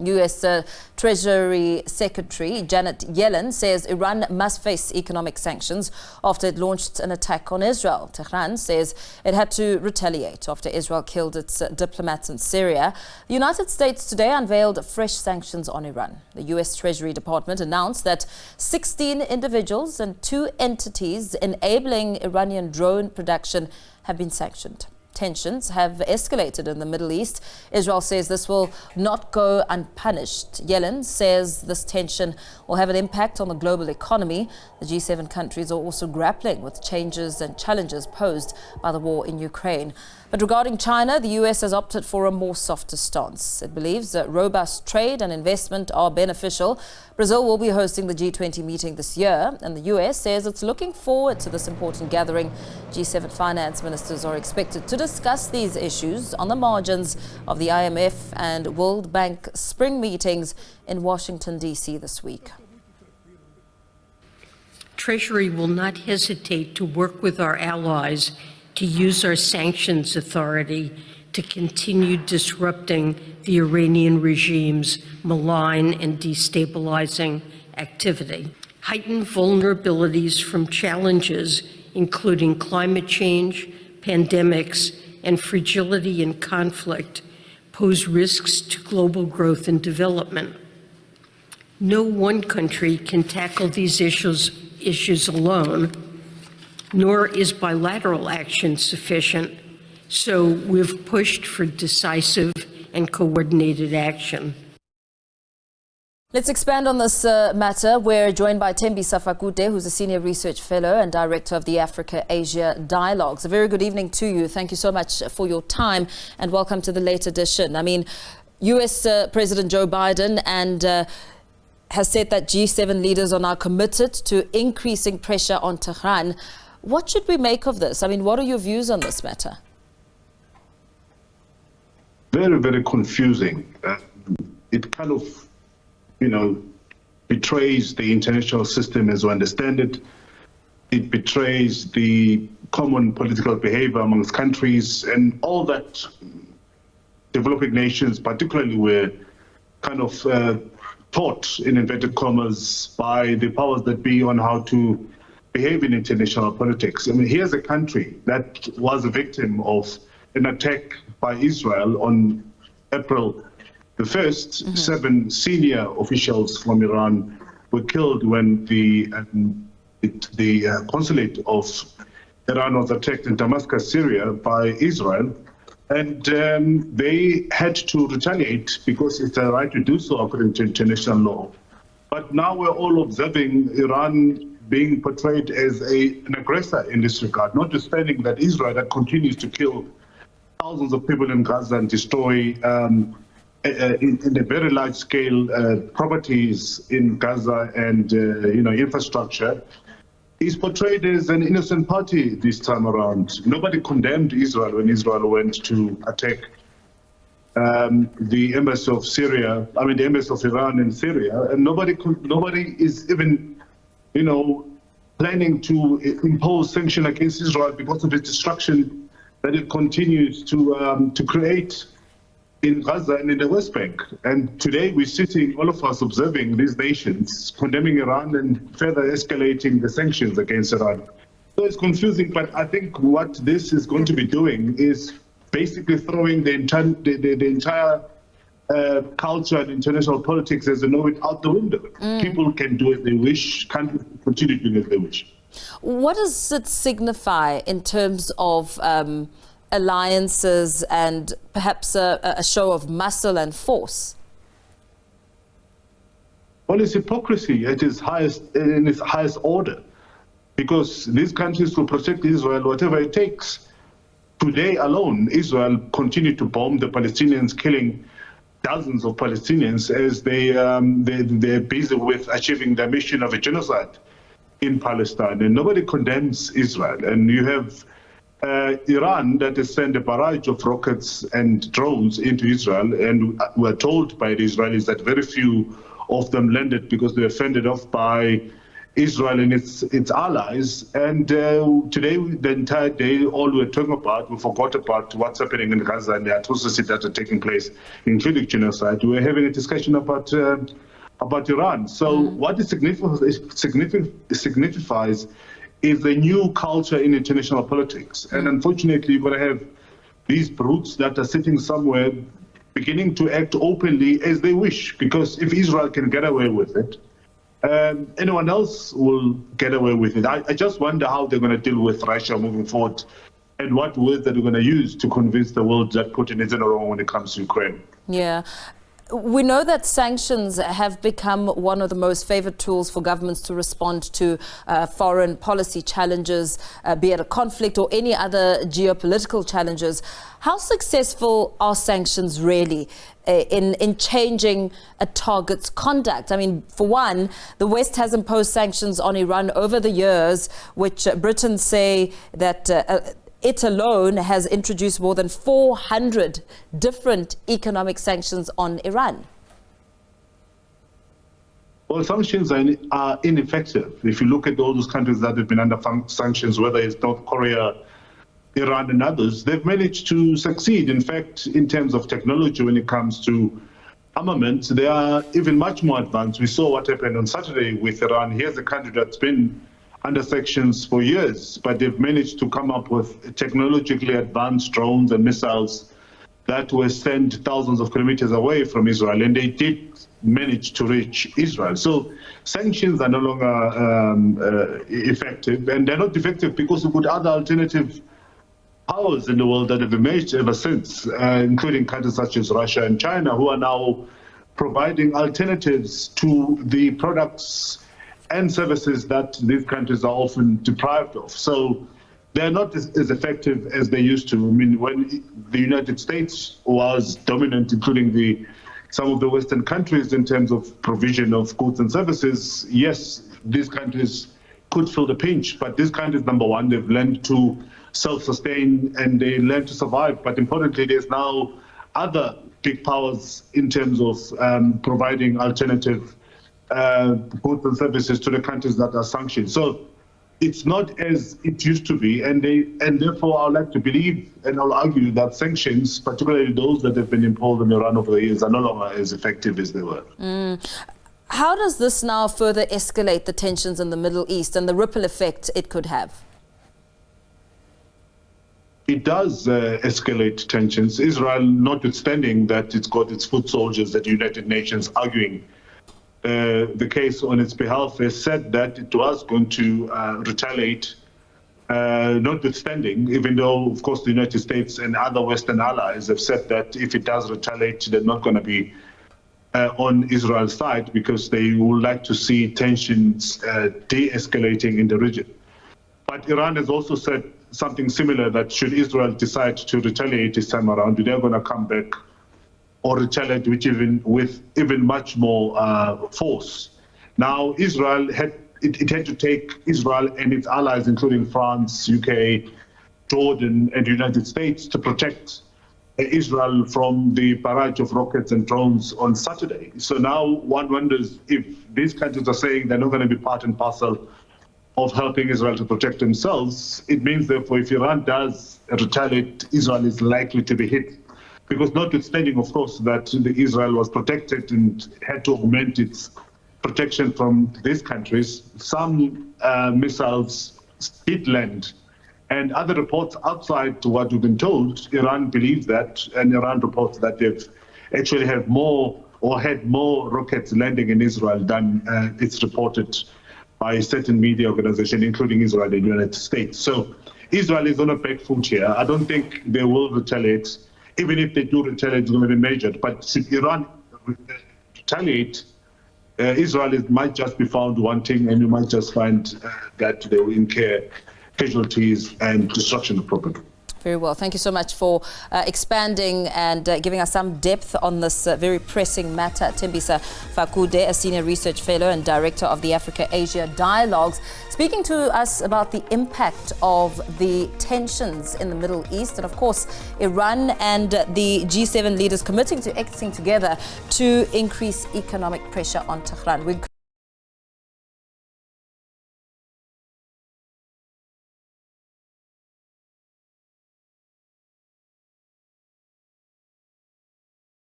U.S. Treasury Secretary Janet Yellen says Iran must face economic sanctions after it launched an attack on Israel. Tehran says it had to retaliate after Israel killed its diplomats in Syria. The United States today unveiled fresh sanctions on Iran. The U.S. Treasury Department announced that 16 individuals and 2 entities enabling Iranian drone production have been sanctioned. Tensions have escalated in the Middle East. Israel says this will not go unpunished. Yellen says this tension will have an impact on the global economy. The G7 countries are also grappling with changes and challenges posed by the war in Ukraine. But regarding China, the US has opted for a more softer stance. It believes that robust trade and investment are beneficial. Brazil will be hosting the G20 meeting this year, and the US says it's looking forward to this important gathering. G7 finance ministers are expected to discuss these issues on the margins of the IMF and World Bank spring meetings in Washington, D.C. this week. Treasury will not hesitate to work with our allies to use our sanctions authority to continue disrupting the Iranian regime's malign and destabilizing activity. Heightened vulnerabilities from challenges including climate change, pandemics, and fragility and conflict pose risks to global growth and development. No one country can tackle these issues alone, nor is bilateral action sufficient, so we've pushed for decisive and coordinated action. Let's expand on this matter. We're joined by Thembisa Fakude, who's a Senior Research Fellow and Director of the Africa-Asia Dialogues. A very good evening to you. Thank you so much for your time and welcome to the late edition. I mean, US President Joe Biden has said that G7 leaders are now committed to increasing pressure on Tehran. What should we make of this? I mean, what are your views on this matter? Very, very confusing. It kind of, betrays the international system as we understand it. It betrays the common political behavior amongst countries, and all that developing nations particularly were kind of taught, in inverted commas, by the powers that be on how to behave in international politics. I mean, here's a country that was a victim of an attack by Israel on April the 1st. 7 senior officials from Iran were killed when the consulate of Iran was attacked in Damascus, Syria, by Israel. And they had to retaliate because it's their right to do so according to international law. But now we're all observing Iran being portrayed as an aggressor in this regard, notwithstanding that Israel that continues to kill thousands of people in Gaza and destroy in a very large scale properties in Gaza and infrastructure, is portrayed as an innocent party this time around. Nobody condemned Israel when Israel went to attack the embassy of the embassy of Iran in Syria, and nobody is even, planning to impose sanctions against Israel because of the destruction that it continues to create in Gaza and in the West Bank. And today we're sitting, all of us, observing these nations condemning Iran and further escalating the sanctions against Iran. So it's confusing, but I think what this is going to be doing is basically throwing the entire culture and international politics as they know it out the window. People can do as they wish, countries continue doing as they wish. What does it signify in terms of alliances and perhaps a show of muscle and force? Well, it's hypocrisy at its highest order, because these countries will protect Israel whatever it takes. Today alone, Israel continued to bomb the Palestinians, killing dozens of Palestinians as they're busy with achieving their mission of a genocide in Palestine. And nobody condemns Israel. And you have Iran that has sent a barrage of rockets and drones into Israel, and we're told by the Israelis that very few of them landed because they were fended off by Israel and its allies. And today, the entire day, all we're talking about, we forgot about what's happening in Gaza and the atrocities that are taking place, including genocide. We're having a discussion about Iran. So what it signifies is a new culture in international politics. And unfortunately, you're going to have these brutes that are sitting somewhere beginning to act openly as they wish, because if Israel can get away with it, anyone else will get away with it. I just wonder how they're going to deal with Russia moving forward, and what words that they're going to use to convince the world that Putin isn't wrong when it comes to Ukraine. Yeah. We know that sanctions have become one of the most favored tools for governments to respond to foreign policy challenges, be it a conflict or any other geopolitical challenges. How successful are sanctions really in changing a target's conduct? I mean, for one, the West has imposed sanctions on Iran over the years, which Britain say that it alone has introduced more than 400 different economic sanctions on Iran. Well, sanctions are ineffective. If you look at all those countries that have been under sanctions, whether it's North Korea, Iran and others, they've managed to succeed. In fact, in terms of technology, when it comes to armament, they are even much more advanced. We saw what happened on Saturday with Iran. Here's a country that's been under sanctions for years, but they've managed to come up with technologically advanced drones and missiles that were sent thousands of kilometers away from Israel, and they did manage to reach Israel. So sanctions are no longer effective, and they're not effective because we've got other alternative powers in the world that have emerged ever since, including countries such as Russia and China, who are now providing alternatives to the products and services that these countries are often deprived of. So they're not as effective as they used to. I mean, when the United States was dominant, including some of the Western countries in terms of provision of goods and services, yes, these countries could feel the pinch. But these countries, number one, they've learned to self-sustain and they learn to survive. But importantly, there's now other big powers in terms of providing alternative goods and services to the countries that are sanctioned. So it's not as it used to be, and therefore I would like to believe, and I'll argue that sanctions, particularly those that have been imposed on Iran over the years, are no longer as effective as they were. How does this now further escalate the tensions in the Middle East and the ripple effect it could have? It does escalate tensions. Israel, notwithstanding that it's got its foot soldiers at the United Nations arguing the case on its behalf, has said that it was going to retaliate, notwithstanding, even though, of course, the United States and other Western allies have said that if it does retaliate, they're not going to be on Israel's side because they would like to see tensions de-escalating in the region. But Iran has also said something similar, that should Israel decide to retaliate this time around, they're going to come back or retaliate with even much more force. Now, Israel had to take Israel and its allies, including France, UK, Jordan, and the United States, to protect Israel from the barrage of rockets and drones on Saturday. So now one wonders if these countries are saying they're not going to be part and parcel of helping Israel to protect themselves. It means, therefore, if Iran does retaliate, Israel is likely to be hit. Because notwithstanding, of course, that Israel was protected and had to augment its protection from these countries, some missiles did land. And other reports outside to what we've been told, Iran believes that, and Iran reports that they've actually had more rockets landing in Israel than it's reported by a certain media organization, including Israel and the United States. So Israel is on a back foot here. I don't think they will retaliate. Even if they do retaliate, it's going to be measured. But should Iran retaliate, Israel might just be found wanting, and you might just find that they will incur casualties and destruction of property. Very well. Thank you so much for expanding and giving us some depth on this very pressing matter. Thembisa Fakude, a Senior Research Fellow and Director of the Africa-Asia Dialogues, speaking to us about the impact of the tensions in the Middle East and, of course, Iran and the G7 leaders committing to acting together to increase economic pressure on Tehran.